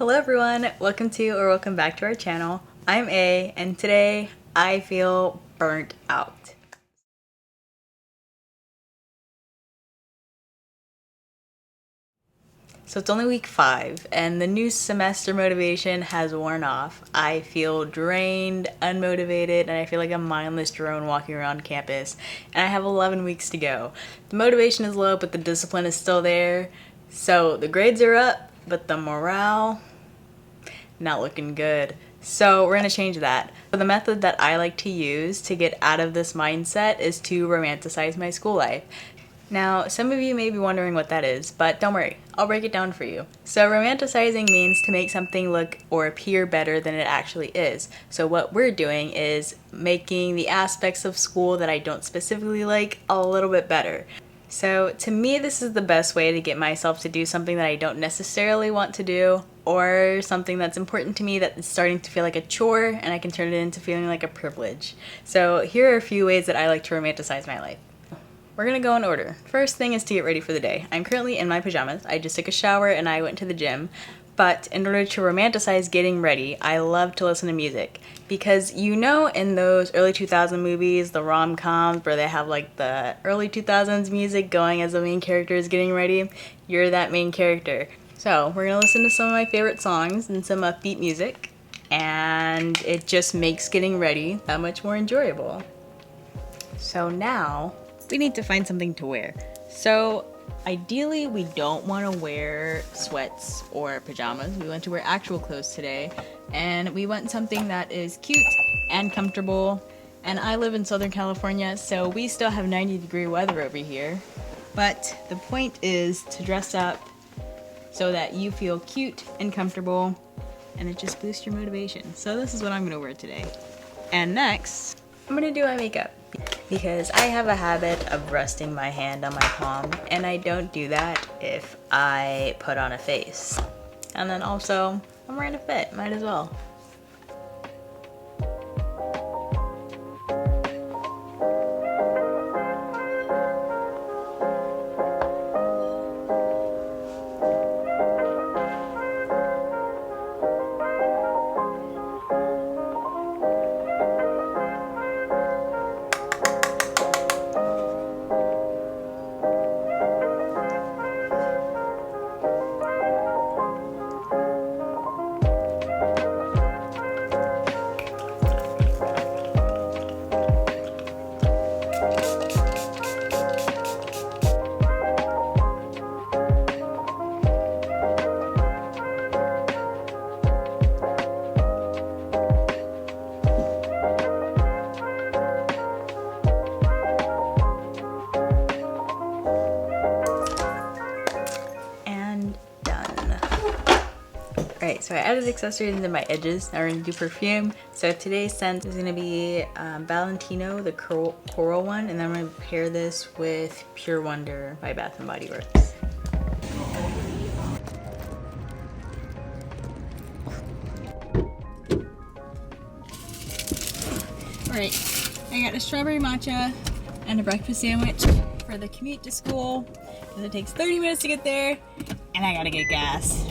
Hello everyone, welcome back to our channel. I'm A, and today I feel burnt out. So it's only week 5 and the new semester motivation has worn off. I feel drained, unmotivated, and I feel like a mindless drone walking around campus, and I have 11 weeks to go. The motivation is low, but the discipline is still there. So the grades are up, but the morale, not looking good. So we're gonna change that. So the method that I like to use to get out of this mindset is to romanticize my school life. Now, some of you may be wondering what that is, but don't worry, I'll break it down for you. So romanticizing means to make something look or appear better than it actually is. So what we're doing is making the aspects of school that I don't specifically like a little bit better. So to me, this is the best way to get myself to do something that I don't necessarily want to do, or something that's important to me that is starting to feel like a chore, and I can turn it into feeling like a privilege. So here are a few ways that I like to romanticize my life. We're gonna go in order. First thing is to get ready for the day. I'm currently in my pajamas. I just took a shower and I went to the gym. But in order to romanticize getting ready, I love to listen to music. Because you know in those early 2000 movies, the rom-coms where they have like the early 2000s music going as the main character is getting ready? You're that main character. So we're gonna listen to some of my favorite songs and some upbeat music. And it just makes getting ready that much more enjoyable. So now, we need to find something to wear. So ideally we don't want to wear sweats or pajamas. We want to wear actual clothes today, and we want something that is cute and comfortable. And I live in Southern California, so we still have 90-degree weather over here. But the point is to dress up so that you feel cute and comfortable, and it just boosts your motivation. So this is what I'm gonna wear today. And next, I'm gonna do my makeup, because I have a habit of resting my hand on my palm, and I don't do that if I put on a face. And then also, I'm wearing a fit, might as well. Alright, so I added accessories into my edges. Now we're going to do perfume. So today's scent is going to be Valentino, the coral one, and then I'm going to pair this with Pure Wonder by Bath & Body Works. Alright, I got a strawberry matcha and a breakfast sandwich for the commute to school, because it takes 30 minutes to get there, and I gotta get gas.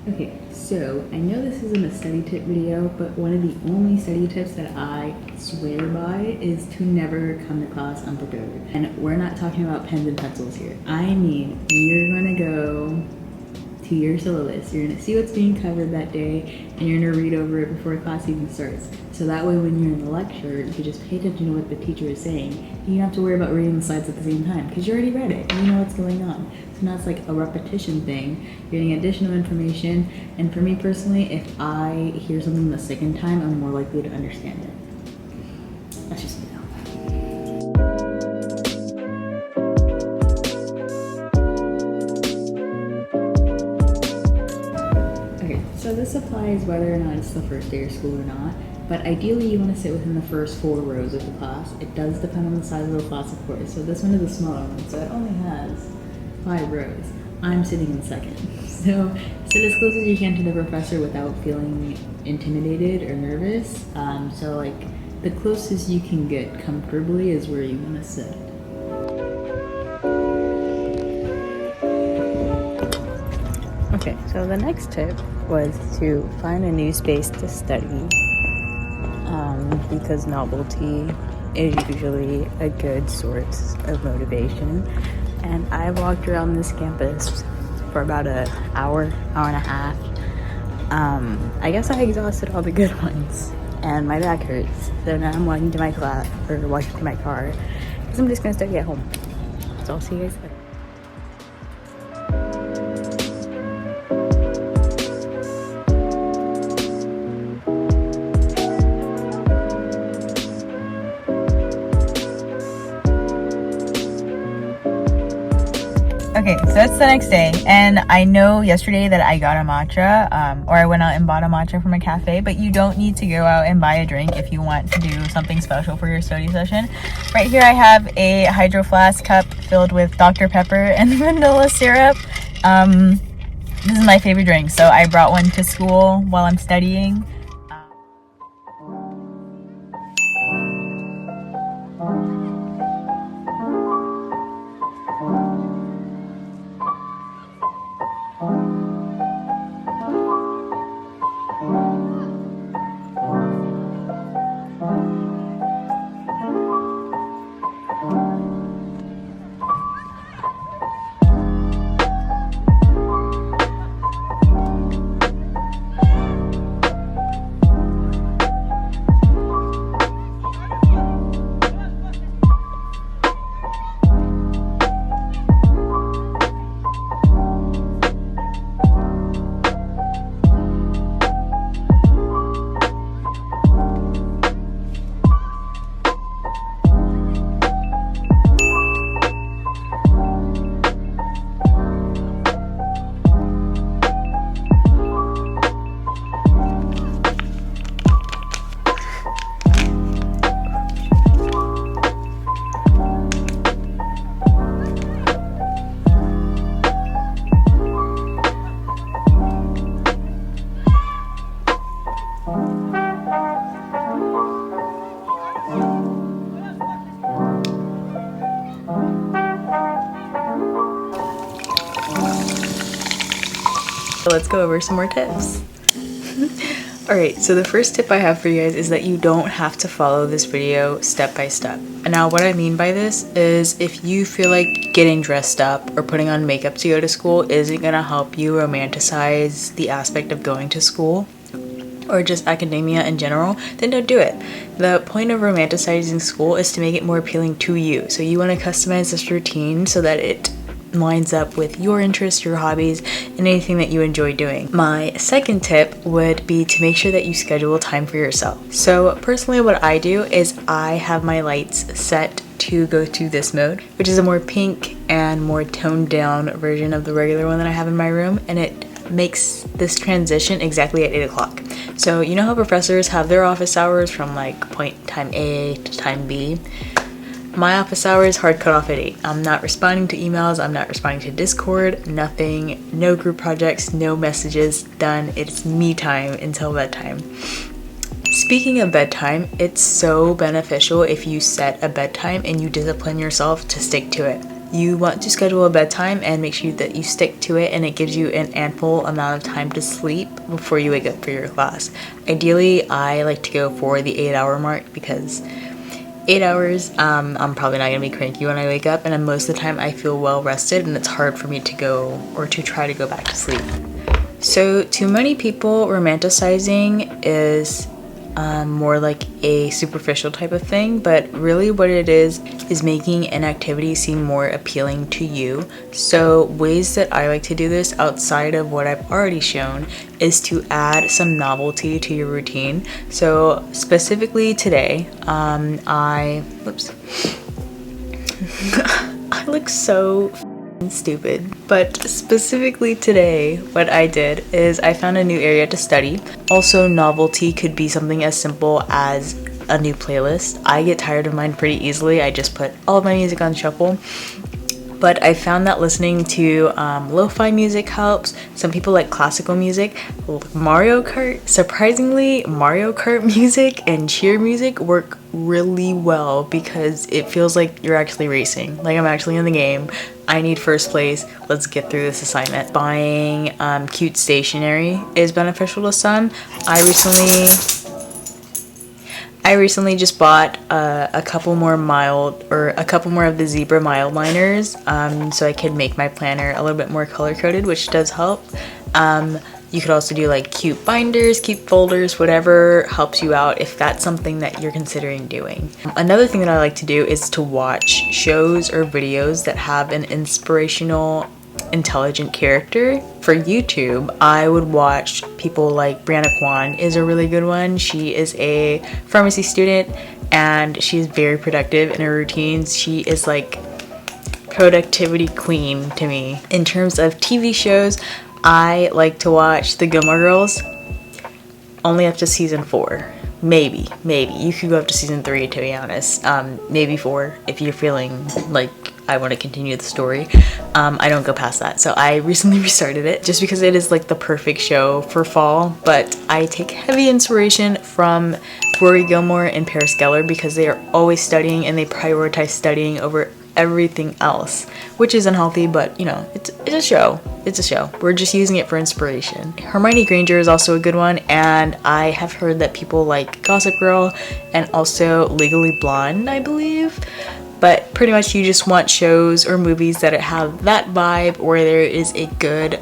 Okay, so I know this isn't a study tip video, but one of the only study tips that I swear by is to never come to class unprepared. And we're not talking about pens and pencils here. I mean, you're gonna go to your syllabus, you're gonna see what's being covered that day, and you're gonna read over it before class even starts. So that way when you're in the lecture, you can just pay attention to what the teacher is saying. You don't have to worry about reading the slides at the same time, because you already read it, and you know what's going on. So now it's like a repetition thing. You're getting additional information, and for me personally, if I hear something the second time, I'm more likely to understand it. That's just me though. So this applies whether or not it's the first day of school or not, but ideally you want to sit within the first 4 rows of the class. It does depend on the size of the class, of course. So this one is a smaller one, so it only has 5 rows. I'm sitting in second. So sit as close as you can to the professor without feeling intimidated or nervous. So like the closest you can get comfortably is where you want to sit. Okay, so the next tip was to find a new space to study, because novelty is usually a good source of motivation. And I walked around this campus for about an hour and a half. I guess I exhausted all the good ones, and my back hurts. So now I'm walking to my class, or walking to my car, because I'm just gonna study at home. So I'll see you guys later. Okay, so that's the next day, and I know yesterday that I got a matcha, or I went out and bought a matcha from a cafe, but you don't need to go out and buy a drink if you want to do something special for your study session. Right here I have a Hydro Flask cup filled with Dr. Pepper and vanilla syrup. This is my favorite drink, so I brought one to school while I'm studying. Let's go over some more tips. Alright, so the first tip I have for you guys is that you don't have to follow this video step by step. And now what I mean by this is if you feel like getting dressed up or putting on makeup to go to school isn't going to help you romanticize the aspect of going to school, or just academia in general, then don't do it. The point of romanticizing school is to make it more appealing to you. So you want to customize this routine so that it lines up with your interests, your hobbies, and anything that you enjoy doing. My second tip would be to make sure that you schedule time for yourself. So personally what I do is I have my lights set to go to this mode, which is a more pink and more toned down version of the regular one that I have in my room, and it makes this transition exactly at 8 o'clock. So you know how professors have their office hours from like time A to time B? My office hours hard cut off at 8. I'm not responding to emails, I'm not responding to Discord, nothing, no group projects, no messages, done. It's me time until bedtime. Speaking of bedtime, it's so beneficial if you set a bedtime and you discipline yourself to stick to it. You want to schedule a bedtime and make sure that you stick to it, and it gives you an ample amount of time to sleep before you wake up for your class. Ideally, I like to go for the 8-hour mark because 8 hours, I'm probably not gonna be cranky when I wake up, and most of the time I feel well rested and it's hard for me to go or to try to go back to sleep. So to many people, romanticizing is more like a superficial type of thing, but really what it is making an activity seem more appealing to you. So ways that I like to do this outside of what I've already shown is to add some novelty to your routine. So specifically today, I look so stupid, but specifically today what I did is I found a new area to study. Also, novelty could be something as simple as a new playlist. I get tired of mine pretty easily. I just put all of my music on shuffle. but I found that listening to lo-fi music helps. Some people like classical music. Mario Kart, surprisingly, Mario Kart music and cheer music work really well because it feels like you're actually racing. Like I'm actually in the game. I need first place. Let's get through this assignment. Buying cute stationery is beneficial to some. I recently just bought a couple more of the zebra mild liners, so I can make my planner a little bit more color coded, which does help. You could also do like cute binders, cute folders, whatever helps you out if that's something that you're considering doing. Another thing that I like to do is to watch shows or videos that have an inspirational, intelligent character. For YouTube, I would watch people like Brianna Kwan is a really good one. She is a pharmacy student and she's very productive in her routines. She is like productivity queen to me. In terms of TV shows, I like to watch The Gilmore Girls, only up to season 4. Maybe. You could go up to season 3, to be honest. Maybe 4 if you're feeling like I want to continue the story. I don't go past that. So I recently restarted it just because it is like the perfect show for fall. But I take heavy inspiration from Rory Gilmore and Paris Geller because they are always studying and they prioritize studying over everything else, which is unhealthy, but you know, it's a show. It's a show. We're just using it for inspiration. Hermione Granger is also a good one, and I have heard that people like Gossip Girl and also Legally Blonde, I believe. But pretty much you just want shows or movies that have that vibe where there is a good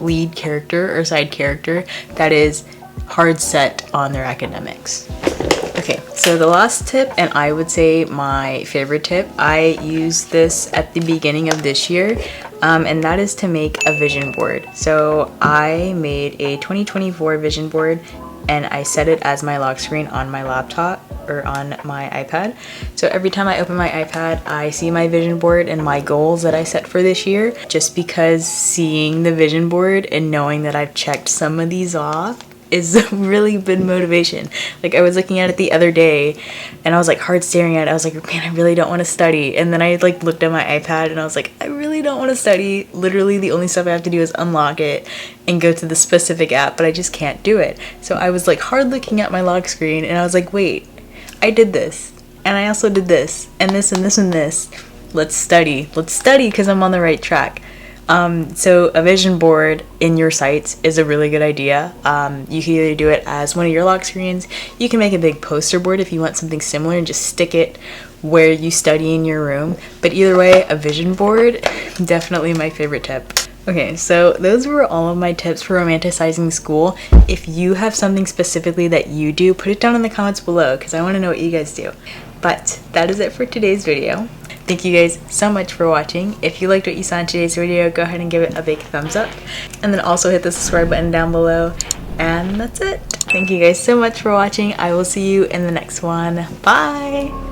lead character or side character that is hard set on their academics. Okay, so the last tip, and I would say my favorite tip, I used this at the beginning of this year, and that is to make a vision board. So I made a 2024 vision board and I set it as my lock screen on my laptop or on my iPad. So every time I open my iPad, I see my vision board and my goals that I set for this year, just because seeing the vision board and knowing that I've checked some of these off is a really good motivation. Like I was looking at it the other day and I was like hard staring at it. I was like, man, I really don't want to study. And then I like looked at my iPad and I was like, I really don't want to study. Literally the only stuff I have to do is unlock it and go to the specific app, but I just can't do it. So I was like hard looking at my lock screen and I was like, wait, I did this and I also did this and this and this and this. Let's study because I'm on the right track. So a vision board in your sites is a really good idea. You can either do it as one of your lock screens. You can make a big poster board if you want something similar and just stick it where you study in your room. But either way, a vision board, definitely my favorite tip. Okay, so those were all of my tips for romanticizing school. If you have something specifically that you do, put it down in the comments below because I want to know what you guys do. But that is it for today's video. Thank you guys so much for watching. If you liked what you saw in today's video, go ahead and give it a big thumbs up. And then also hit the subscribe button down below. And that's it. Thank you guys so much for watching. I will see you in the next one. Bye!